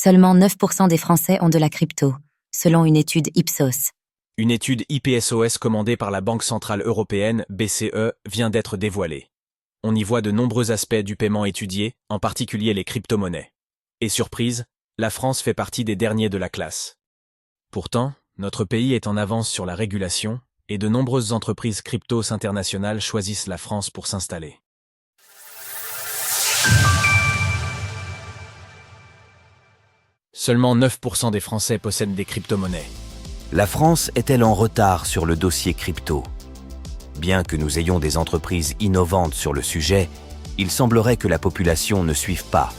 Seulement 9% des Français ont de la crypto, selon une étude Ipsos. Une étude IPSOS commandée par la Banque Centrale Européenne, BCE, vient d'être dévoilée. On y voit de nombreux aspects du paiement étudiés, en particulier les crypto-monnaies. Et surprise, la France fait partie des derniers de la classe. Pourtant, notre pays est en avance sur la régulation, et de nombreuses entreprises cryptos internationales choisissent la France pour s'installer. Seulement 9% des Français possèdent des crypto-monnaies. La France est-elle en retard sur le dossier crypto? Bien que nous ayons des entreprises innovantes sur le sujet, il semblerait que la population ne suive pas.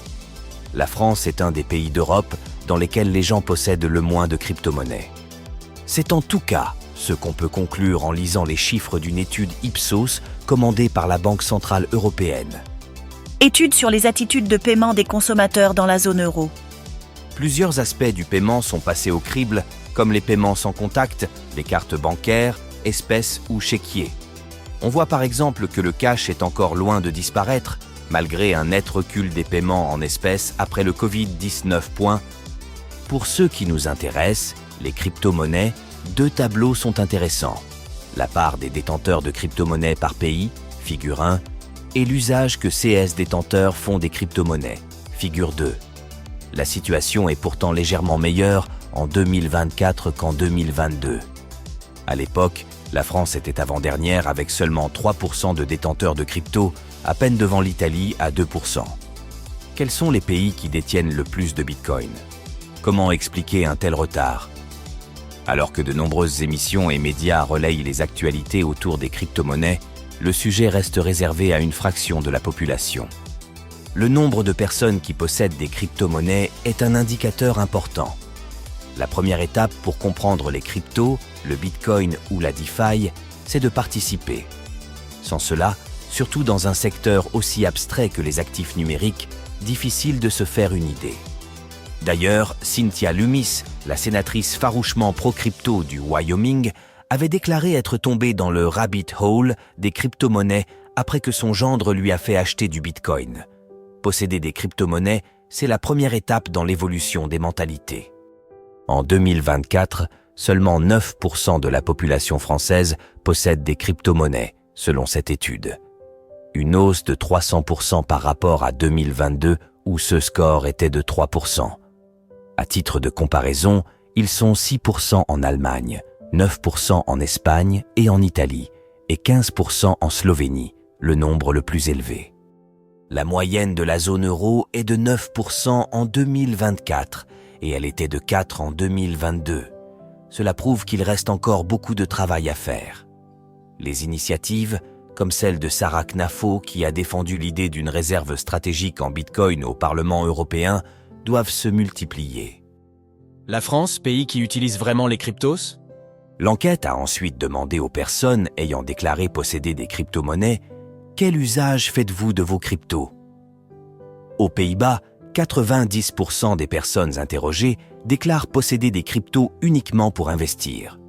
La France est un des pays d'Europe dans lesquels les gens possèdent le moins de crypto-monnaies. C'est en tout cas ce qu'on peut conclure en lisant les chiffres d'une étude Ipsos commandée par la Banque Centrale Européenne. Étude sur les attitudes de paiement des consommateurs dans la zone euro. Plusieurs aspects du paiement sont passés au crible, comme les paiements sans contact, les cartes bancaires, espèces ou chéquiers. On voit par exemple que le cash est encore loin de disparaître, malgré un net recul des paiements en espèces après le Covid-19. Pour ceux qui nous intéressent, les crypto-monnaies, deux tableaux sont intéressants. La part des détenteurs de crypto-monnaies par pays, figure 1, et l'usage que CS détenteurs font des crypto-monnaies, figure 2. La situation est pourtant légèrement meilleure en 2024 qu'en 2022. À l'époque, la France était avant-dernière avec seulement 3% de détenteurs de crypto, à peine devant l'Italie à 2%. Quels sont les pays qui détiennent le plus de Bitcoin? Comment expliquer un tel retard? Alors que de nombreuses émissions et médias relayent les actualités autour des crypto-monnaies, le sujet reste réservé à une fraction de la population. Le nombre de personnes qui possèdent des crypto-monnaies est un indicateur important. La première étape pour comprendre les cryptos, le Bitcoin ou la DeFi, c'est de participer. Sans cela, surtout dans un secteur aussi abstrait que les actifs numériques, difficile de se faire une idée. D'ailleurs, Cynthia Lummis, la sénatrice farouchement pro-crypto du Wyoming, avait déclaré être tombée dans le rabbit hole des crypto-monnaies après que son gendre lui a fait acheter du Bitcoin. Posséder des crypto-monnaies, c'est la première étape dans l'évolution des mentalités. En 2024, seulement 9% de la population française possède des crypto-monnaies, selon cette étude. Une hausse de 300% par rapport à 2022, où ce score était de 3%. À titre de comparaison, ils sont 6% en Allemagne, 9% en Espagne et en Italie, et 15% en Slovénie, le nombre le plus élevé. La moyenne de la zone euro est de 9% en 2024 et elle était de 4% en 2022. Cela prouve qu'il reste encore beaucoup de travail à faire. Les initiatives, comme celle de Sarah Knafo qui a défendu l'idée d'une réserve stratégique en Bitcoin au Parlement européen, doivent se multiplier. La France, pays qui utilise vraiment les cryptos? L'enquête a ensuite demandé aux personnes ayant déclaré posséder des crypto-monnaies « Quel usage faites-vous de vos cryptos ?» Aux Pays-Bas, 90% des personnes interrogées déclarent posséder des cryptos uniquement pour investir.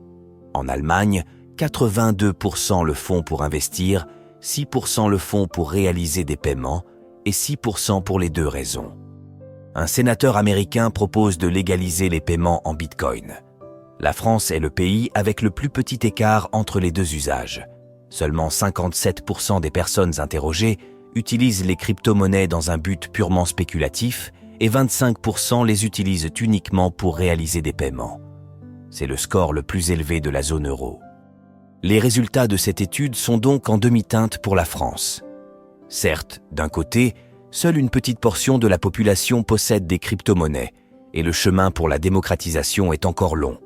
En Allemagne, 82% le font pour investir, 6% le font pour réaliser des paiements et 6% pour les deux raisons. Un sénateur américain propose de légaliser les paiements en Bitcoin. La France est le pays avec le plus petit écart entre les deux usages. Seulement 57% des personnes interrogées utilisent les crypto-monnaies dans un but purement spéculatif et 25% les utilisent uniquement pour réaliser des paiements. C'est le score le plus élevé de la zone euro. Les résultats de cette étude sont donc en demi-teinte pour la France. Certes, d'un côté, seule une petite portion de la population possède des crypto-monnaies et le chemin pour la démocratisation est encore long.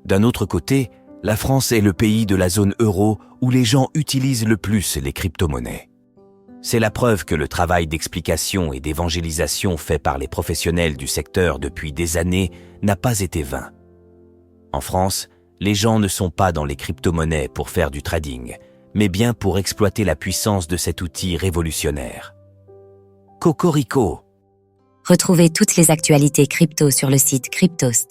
D'un autre côté, la France est le pays de la zone euro où les gens utilisent le plus les crypto-monnaies. C'est la preuve que le travail d'explication et d'évangélisation fait par les professionnels du secteur depuis des années n'a pas été vain. En France, les gens ne sont pas dans les crypto-monnaies pour faire du trading, mais bien pour exploiter la puissance de cet outil révolutionnaire. Cocorico. Retrouvez toutes les actualités crypto sur le site cryptost.fr.